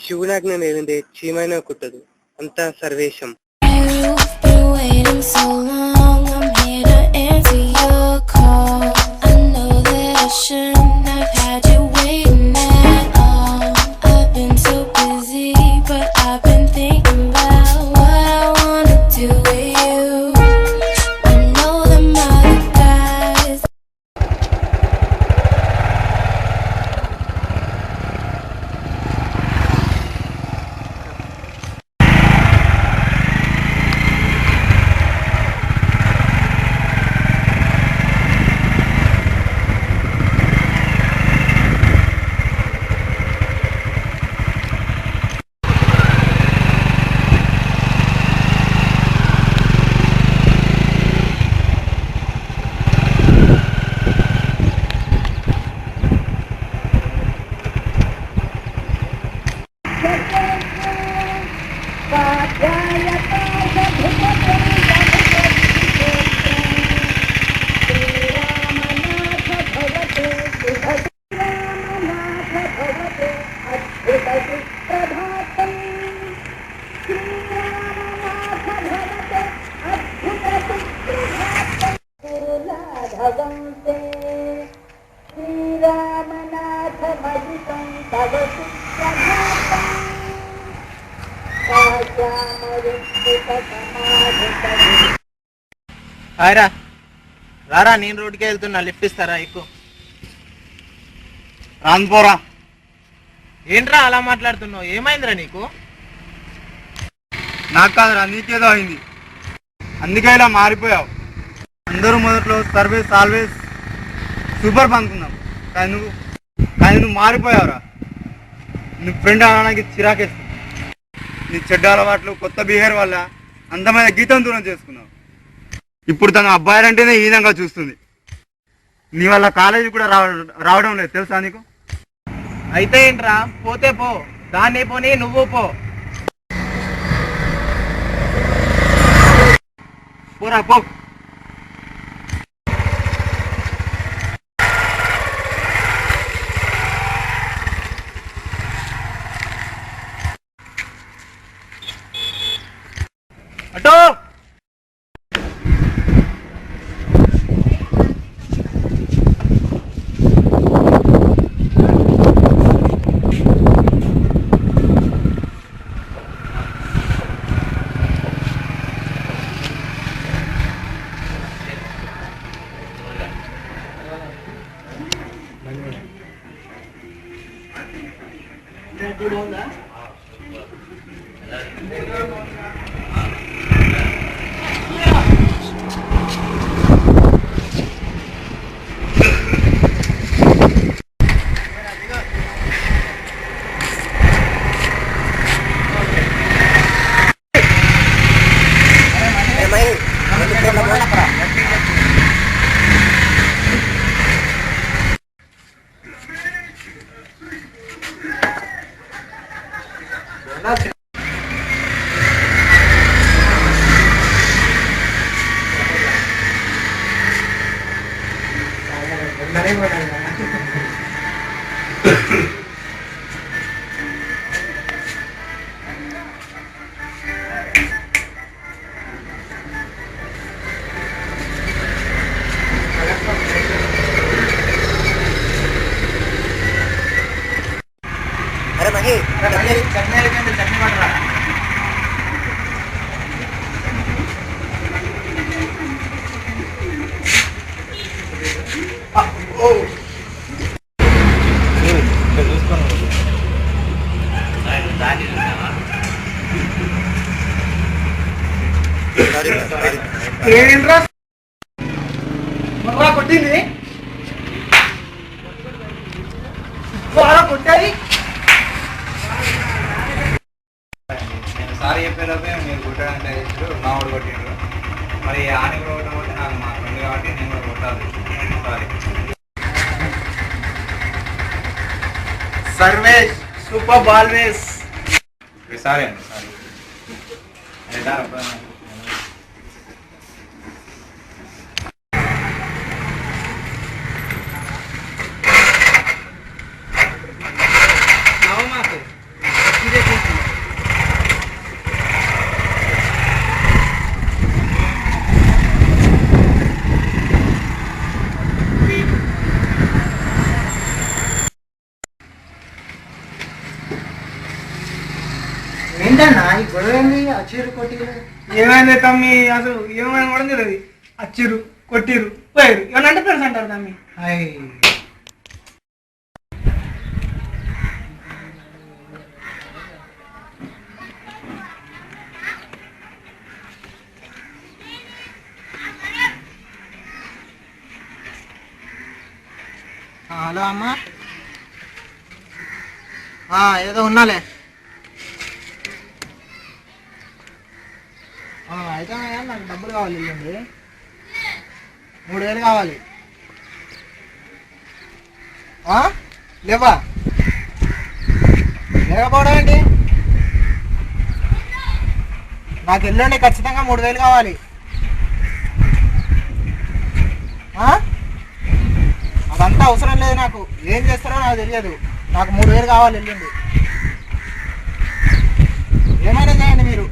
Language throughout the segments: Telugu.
శివునాజ్ఞ లేనిదే చీమైన కుట్టదు. అంతా సర్వేశం. హాయ్రా, రారా, నేను రోడ్డుకి వెళ్తున్నా, లిఫ్ట్ ఇస్తారా? ఎక్కువ రాన్పోరా. ఏంట్రా అలా మాట్లాడుతున్నావు? ఏమైందిరా నీకు? నాకు కాదురా, నీకేదో అయింది, అందుకే ఇలా మారిపోయావు. అందరూ మొదట్లో సర్వీస్ ఆల్వేస్ సూపర్ అనుకున్నాం, కానీ నువ్వు మారిపోయావురా. నువ్వు ఫ్రెండ్ అనడానికి చిరాకేస్తుంది. నీ చెడ్డ అలవాట్లు, కొత్త బిహేవియర్ వల్ల అందమైన గీతం దూరం చేసుకున్నావు. ఇప్పుడు తన అబ్బాయిలంటేనే ఈ విధంగా చూస్తుంది. నీ వల్ల కాలేజీ కూడా రావడం లేదు, తెలుసా నీకు? అయితే ఏంట్రా, పోతే పో, దాన్ని పోనీ నువ్వు పోరా పో. అటో ఏంట్రా మర్రా కొట్టింది? కొట్టాలి. సారీ చెప్పేలోపే మీరు కొట్టాలంటే మా ఊడు కొట్టిండ్రు. మరి ఆని కూడా కొట్టకపోతే నాకు మా ఫ్రెండ్ కాబట్టి నేను కూడా కొట్టాలి. Sorry. Sarvesh super always. Sorry అండి, సారీ. ఇది ఏంటన్నా ఈ గొడవ ఏంది అచ్చిరు కొట్టిరు? ఏమైంది తమ్మి అసలు ఏమైనా కూడా తెలియదు. అచ్చిరు కొట్టిరు పోయారు ఏమన్నా ఫ్రెండ్స్ అంటారు తమ్మి. హలో అమ్మా, ఏదో ఉన్నాలే. అయితే నాకు డబ్బులు కావాలి, ఇల్లండి 3000 కావాలి. లేవా లేకపోవడం ఏంటి? నాకు ఎల్లుండి ఖచ్చితంగా 3000 కావాలి. అదంతా అవసరం లేదు, నాకు ఏం చేస్తారో నాకు తెలియదు. నాకు 3000 కావాలి ఎల్లుండి. ఏమైనా చేయండి మీరు,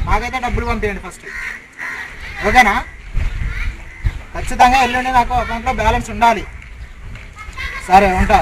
నాకైతే డబ్బులు పంపించండి ఫస్ట్, ఓకేనా? ఖచ్చితంగా ఎల్లుండి నాకు అకౌంట్లో బ్యాలెన్స్ ఉండాలి. సరే ఉంటా.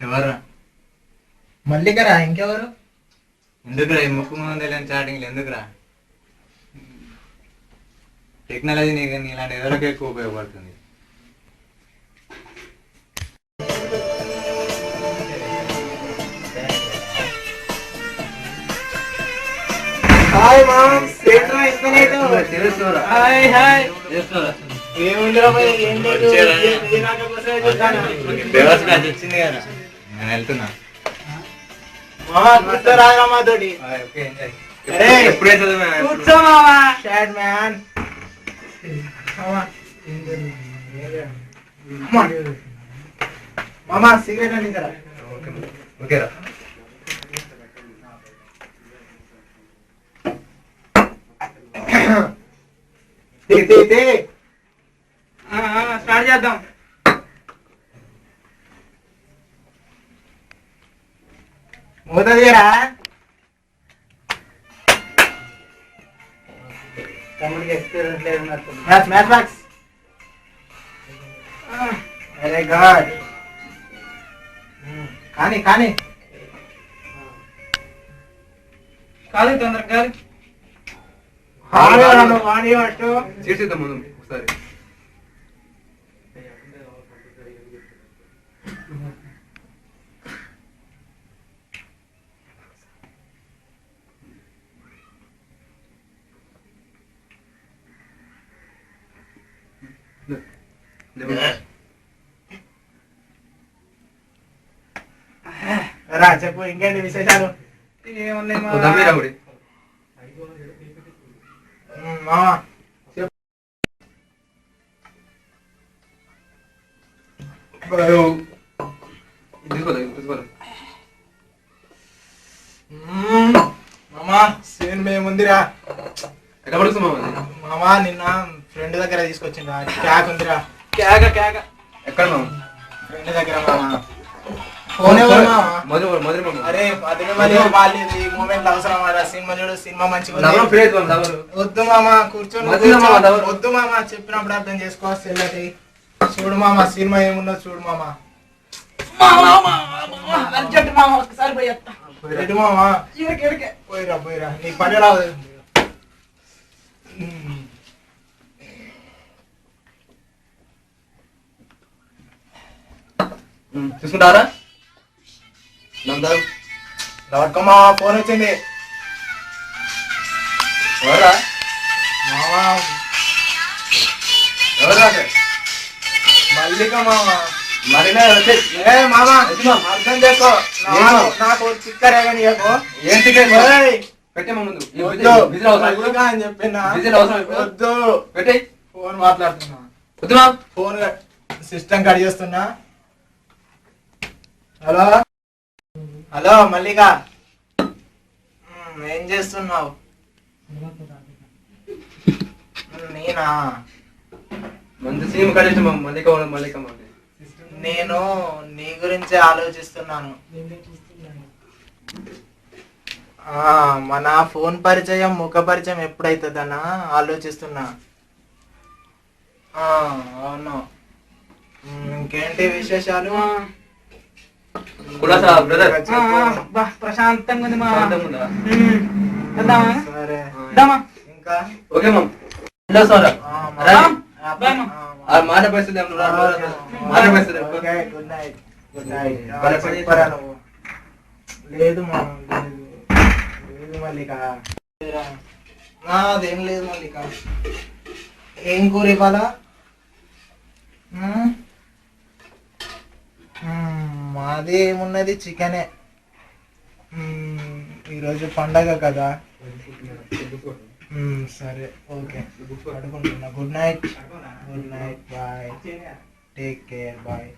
ఎవరు మల్లికరా? ఇంకెవరు? ఎందుకురా ఈ ముక్కు ముందు చాటింగ్లు ఎందుకురా? టెక్నాలజీ నీకు ఇలాంటి ఎవరికి ఎక్కువ ఉపయోగపడుతుంది. హాయ్ మామ్, తెలుసురా? హాయ్ హాయ్ వచ్చింది కదా, నేను వెళ్తున్నా. కూర్చో మావా. మామా సిగరెట్ అండి కదా. ఓకేరా. స్టార్ట్ చేద్దాం. మూతదిరా తమ్ముడికి ఎక్స్పీరియన్స్ లేదు. Maths maths very good. కానీ కానీ కాదు తొందర కాదు. వాడి అటు చేసేద్దాం మనం ఒకసారి. రా చెప్పు, ఇంకేంటి విశేషాలు? ఏమున్నాయి మావా? మామా సీన్ మేముందిరా. ఎక్కడ పడుతుంది మామా నిన్న ఫ్రెండ్ దగ్గర తీసుకొచ్చిండ్రా. క్యాక్ ఉందిరా. కేక కేక. ఎక్కడ ఫ్రెండ్ దగ్గర మామా. ఫోన్ ఎవరు మామా? అరే వాళ్ళు మూమెంట్ అవసరం రా. సినిమా చూడు, సినిమా మంచిగా వద్దు మామా, కూర్చొని వద్దు మామా, చెప్పినప్పుడు అర్థం చేసుకో. సెల్లటి చూడు మామా, సినిమా ఏమున్నదో చూడు మామా. అర్జెంట్ మామ ఒకసారి పోయి వస్తా. ఎటు మామా ఇక్కడికే పోయిరా పోయిరా నీకు పని రాదు. తీసుకుంటారా రాకమ్మా ఫోన్ వచ్చింది ఎవరా మామా ఎవరా మల్లిక మామా మరి ఏ మామా అర్థం చేసుకో నాకు చిక్కరే కానీ ఏం టికెట్ పెట్టే ముందు మల్లిక అని చెప్పినా వద్దు పెట్టే ఫోన్ మాట్లాడుతున్నా వద్దు ఫోన్ సిస్టమ్ కట్ చేస్తున్నా. హలో హలో మల్లిక ఏం చేస్తున్నావు? నేనా మంచి సీమ్ కడిచి మల్లిక మల్లిక నేను నీ గురించి ఆలోచిస్తున్నాను. మన ఫోన్ పరిచయం ముఖ పరిచయం ఎప్పుడైతుందన్న ఆలోచిస్తున్నా. అవును ఇంకేంటి విశేషాలు? ప్రశాంతంగా ఉంది మా. సరే ఇంకా ఓకే మమ్ మాట పైసలు గుడ్ నైట్ గుడ్ నైట్. లేదు మా లేదు మల్లిక అదేం లేదు మల్లిక. ఏం కూర ఇవ్వాలా? మాది ఏమున్నది చికెనే. ఈరోజు పండగ కదా. సరే ఓకే పడుకుంటున్నా. Good night good night bye take care bye.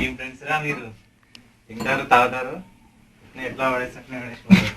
ఏం ఫ్రెండ్స్ రా మీరు, తింటారు తాగుతారు, నేను ఎట్లా పడేసినట్టు పడేసిపోతారు.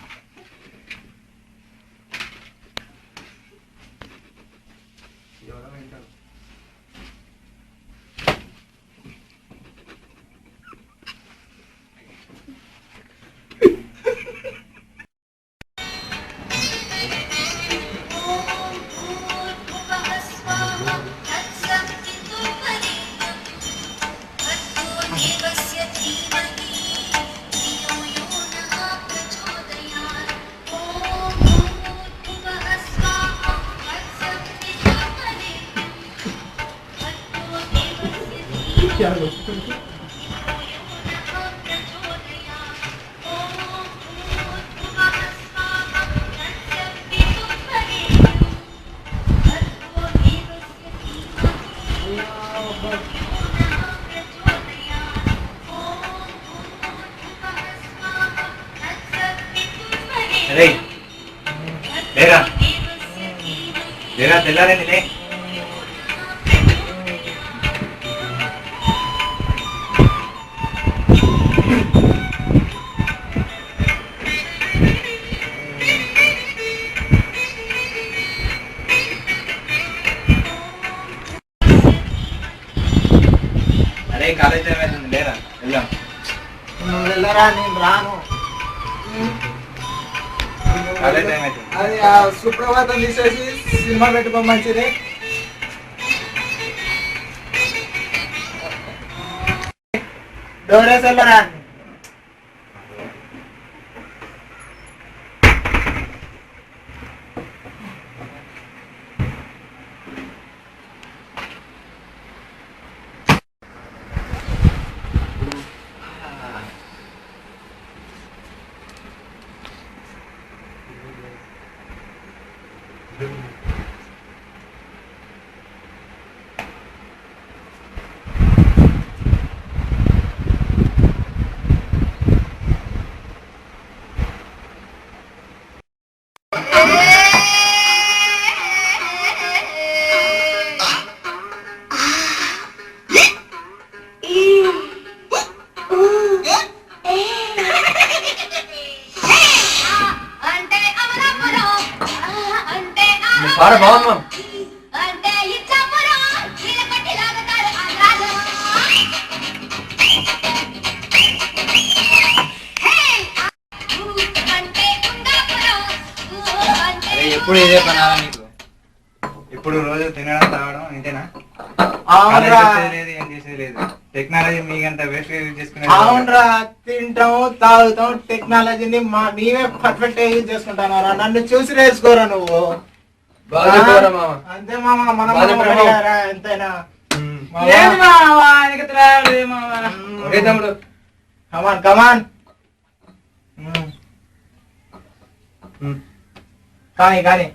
లేరా లేరా తెల్లారండి లే. అరే కాలేజ్ టైం అవుతుంది లేరా వెళ్దాం. నువ్వు వెళ్ళరా నేను రాను. కాలేజ్ టైం అవుతుంది. అది ఆ సుప్రభాతం తీసేసి సినిమా పెట్టుకో మంచిది. డోరేసి వెళ్ళరా. అంటే బాగుంది మామ. ఎప్పుడు ఇదే పని నీకు? ఇప్పుడు రోజు తినడం తాగడం ఇంతేనా? అవునరా లేదు, ఏం చేసేది లేదు. టెక్నాలజీ మీకంత వేస్ట్ యూజ్ చేసుకునే. అవునరా, తింటాం తాగుతాం, టెక్నాలజీని నీవే పర్ఫెక్ట్ యూజ్ చేసుకుంటానరా. నన్ను చూసి నేర్చుకోరా నువ్వు. అంతే మామ, మన ఎంతైనా. కమాన్ కమాన్ కానీ కానీ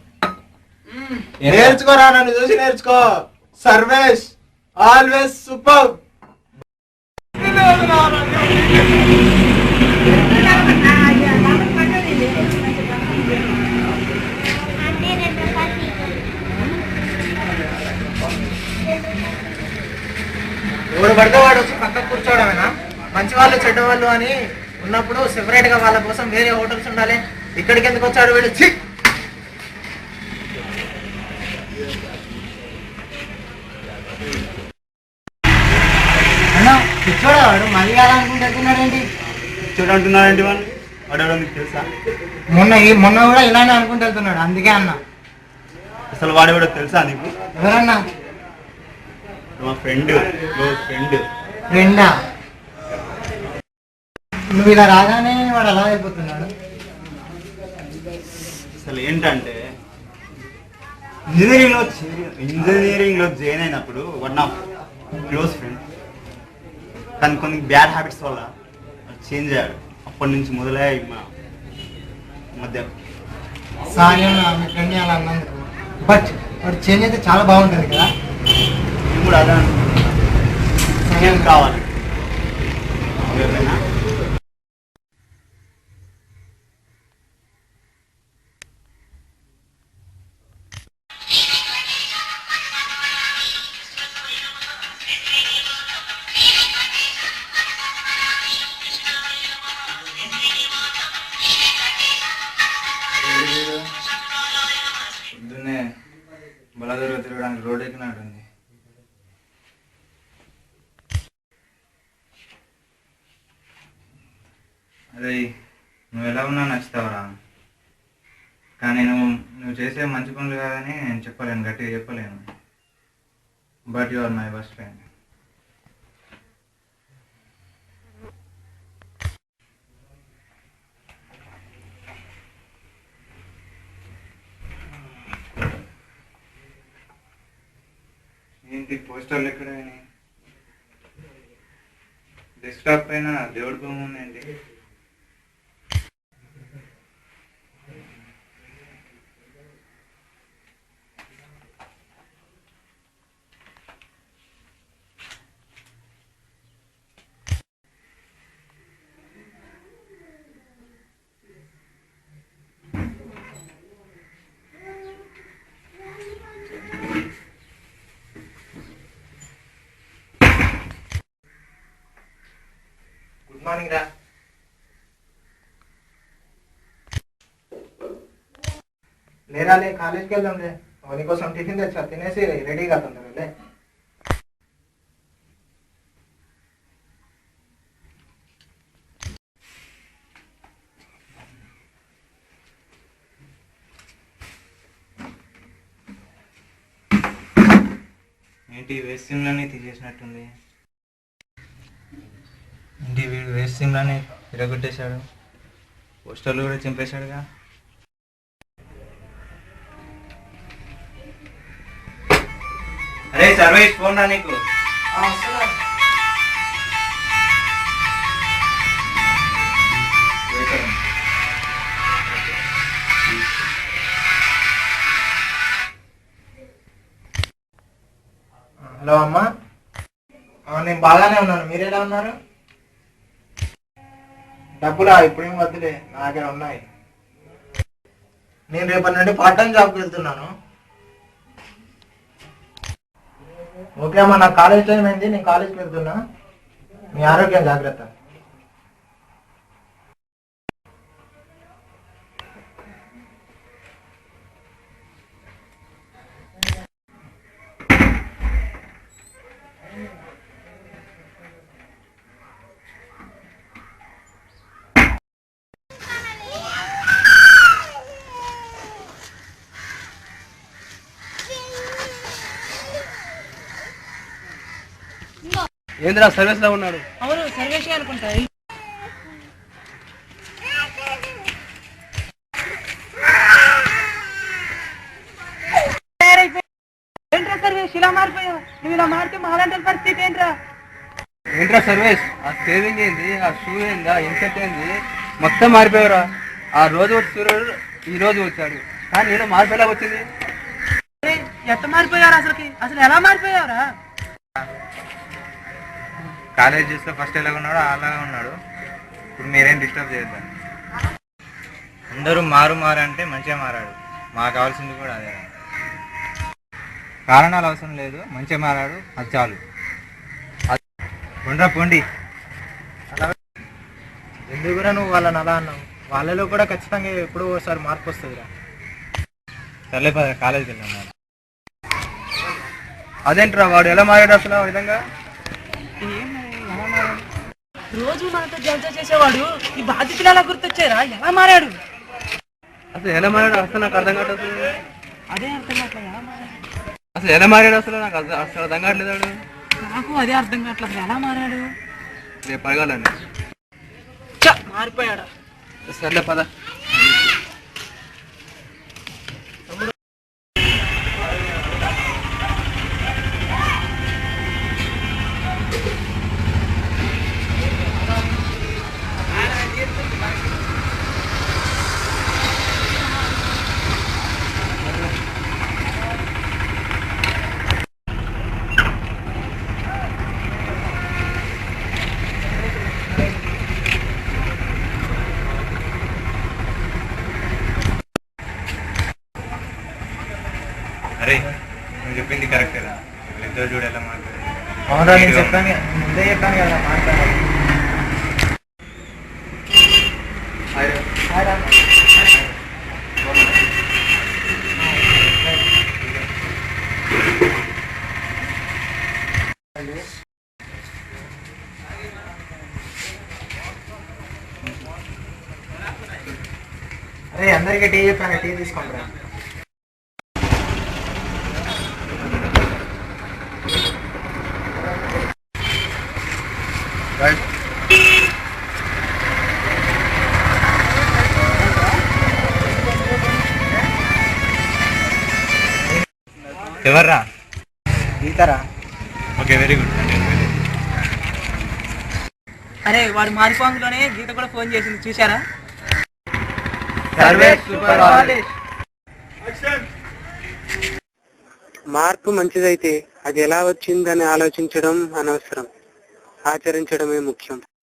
నేర్చుకోరా, నన్ను చూసి నేర్చుకో. Service always super. ఎవడు పడితే వాడు వచ్చి పక్కకు కూర్చోవడమేనా? మంచి వాళ్ళు చెడ్డ వాళ్ళు అని ఉన్నప్పుడు సెపరేట్ గా వాళ్ళ కోసం వేరే హోటల్స్ ఉండాలి. ఇక్కడికి ఎందుకు వచ్చాడు వీడు? కూర్చోడవాడు మళ్ళీ అనుకుంటున్నాడేంటి? చూడంటున్నాడేంటి వాడు? వాడు మీకు తెలుసా? మొన్న కూడా ఇలానే అనుకుంటూ వెళ్తున్నాడు, అందుకే అన్న. అసలు వాడు కూడా తెలుసా నీకు? ఎవరన్నా? మా ఫ్రెండ్, క్లోజ్ ఫ్రెండ్. ఫ్రెండా? నువ్వు ఇలా రాగానే వాడు అలా అయిపోతున్నాడు. అసలు ఏంటంటే ఇంజనీరింగ్ లో జాయిన్ అయినప్పుడు వన్ ఆఫ్ క్లోజ్ ఫ్రెండ్, కానీ కొన్ని బ్యాడ్ హ్యాబిట్స్ వల్ల చేంజ్ అయ్యాడు. అప్పటి నుంచి మొదలయ్యాయి మా మధ్య. సారీ అన్న, మీ ఫ్రెండ్ అలా అన్నందుకు. బట్ వాడు చేంజ్ అయితే చాలా బాగుంటుంది కదా. నేను కూడా అదే ఏం కావాలి. పొద్దున్నే బలాదూరుగా తిరగడానికి రోడ్ ఎక్కినట్టుంది. అదే నువ్వు ఎలా ఉన్నా నచ్చుతావరా, కానీ నువ్వు చేసే మంచి పనులు కాదని నేను చెప్పలేను, గట్టిగా చెప్పలేను. But you are my best friend. ఏంటి పోస్టర్లు ఎక్కడ? డెస్క్టాప్ పైన దేవుడి బొమ్మ ఉందండి. గుడ్ మార్నింగ్ రా. లేరా లే, కాలేజ్కి వెళ్దాంలే. నీకోసం టిఫిన్ తెచ్చా, తినేసి రెడీగా తొందరలే. ఏంటి వేస్ట్ సిమ్లన్నీ తీసేసినట్టుంది? ఏంటి వీడు వేస్ట్ సిమ్లన్నీ తిరగొట్టేశాడు, పోస్టర్లు కూడా చింపేశాడుగా. అరే సర్వేష్, ఫోన్ రా నీకు. హలో అమ్మా, నేను బాగానే ఉన్నాను. మీరు ఎలా ఉన్నారు? డబ్బులా ఇప్పుడేం వద్దులే, నా దగ్గర ఉన్నాయి. నేను రేపటి నుండి పార్ట్ టైం జాబ్కి వెళ్తున్నాను. ఓకే అమ్మా, నాకు కాలేజ్ టైం అయింది, నేను కాలేజ్కి వెళ్తున్నా. మీ ఆరోగ్యం జాగ్రత్త. ఏంద్రా సర్వీస్ లో ఉన్నాడు? అవును సర్వేష్ అనుకుంటా. ఏంట్రా సర్వేష్ ఇలా మారిపోయావు? నువ్వు ఇలా మారితే మాలాంటి పరిస్థితి ఏంట్రా? ఏంట్రా సర్వేష్, ఆ సేవింగ్ ఏంది, ఆ షూ ఏంది, ఆ ఇన్సెట్ ఏంది, మొత్తం మారిపోయావురా. ఆ రోజు వచ్చి సూర్యుడు ఈ రోజు వచ్చాడు, కానీ నేను మారిపోయేలా వచ్చింది. ఎట్ట మారిపోయారు అసలు ఎలా మారిపోయావురా? కాలేజ్ చూస్తే ఫస్ట్ ఎలాగ ఉన్నాడో అలాగే ఉన్నాడు. ఇప్పుడు మీరేం డిస్టర్బ్ చేయొద్దు. అందరూ మారు అంటే మంచిగా మారాడు. మాకు కావాల్సింది కూడా అదే. కారణాలు అవసరం లేదు, మంచిగా మారాడు, అది చాలు. పొండ్రా పొండి. ఎందుకురా నువ్వు వాళ్ళని అలా అన్నావు? వాళ్ళలో కూడా ఖచ్చితంగా ఎప్పుడో ఒకసారి మార్పు వస్తుందిరా. సర్లే కాలేజీకి వెళ్ళాను. అదేంట్రా వాడు ఎలా మారాడు అసలు ఆ విధంగా? రోజు మనతో జల్సా చేసేవాడు ఈ బాధ్యతలు ఎలా గుర్తొచ్చారా? ఎలా మారాడు? అసలు ఎలా మారాడు అసలు నాకు అర్థం కావట్లేదు. అదే అర్థం కావట్లేదు. ఎలా మారాడు అసలు ఎలా మారాడు అసలు నాకు అసలు అర్థం కావట్లేదు. నాకు అదే అర్థం కావట్లేదు. ఎలా మారాడు? రేపు అడగాలండి. మారిపోయాడా? సర్లే పద. అరే నువ్వు చెప్పింది కరెక్టేరా. ఇద్దరు చూడు ఎలా మాట్లాడారు. అవునరా, నేను చెప్పాను, ముందే చెప్పాను కదా మాట్లాడాలి. అరే అందరికీ టీ చెప్పాను, టీ తీసుకుంటారా? ఎవర్రా? గీతారా? Okay very good. అరే వాడు మారిపోంగులోనే గీత కూడా ఫోన్ చేసింది, చూసారా? మార్పు మంచిదైతే అది ఎలా వచ్చిందని ఆలోచించడం అనవసరం, ఆచరించడమే ముఖ్యం.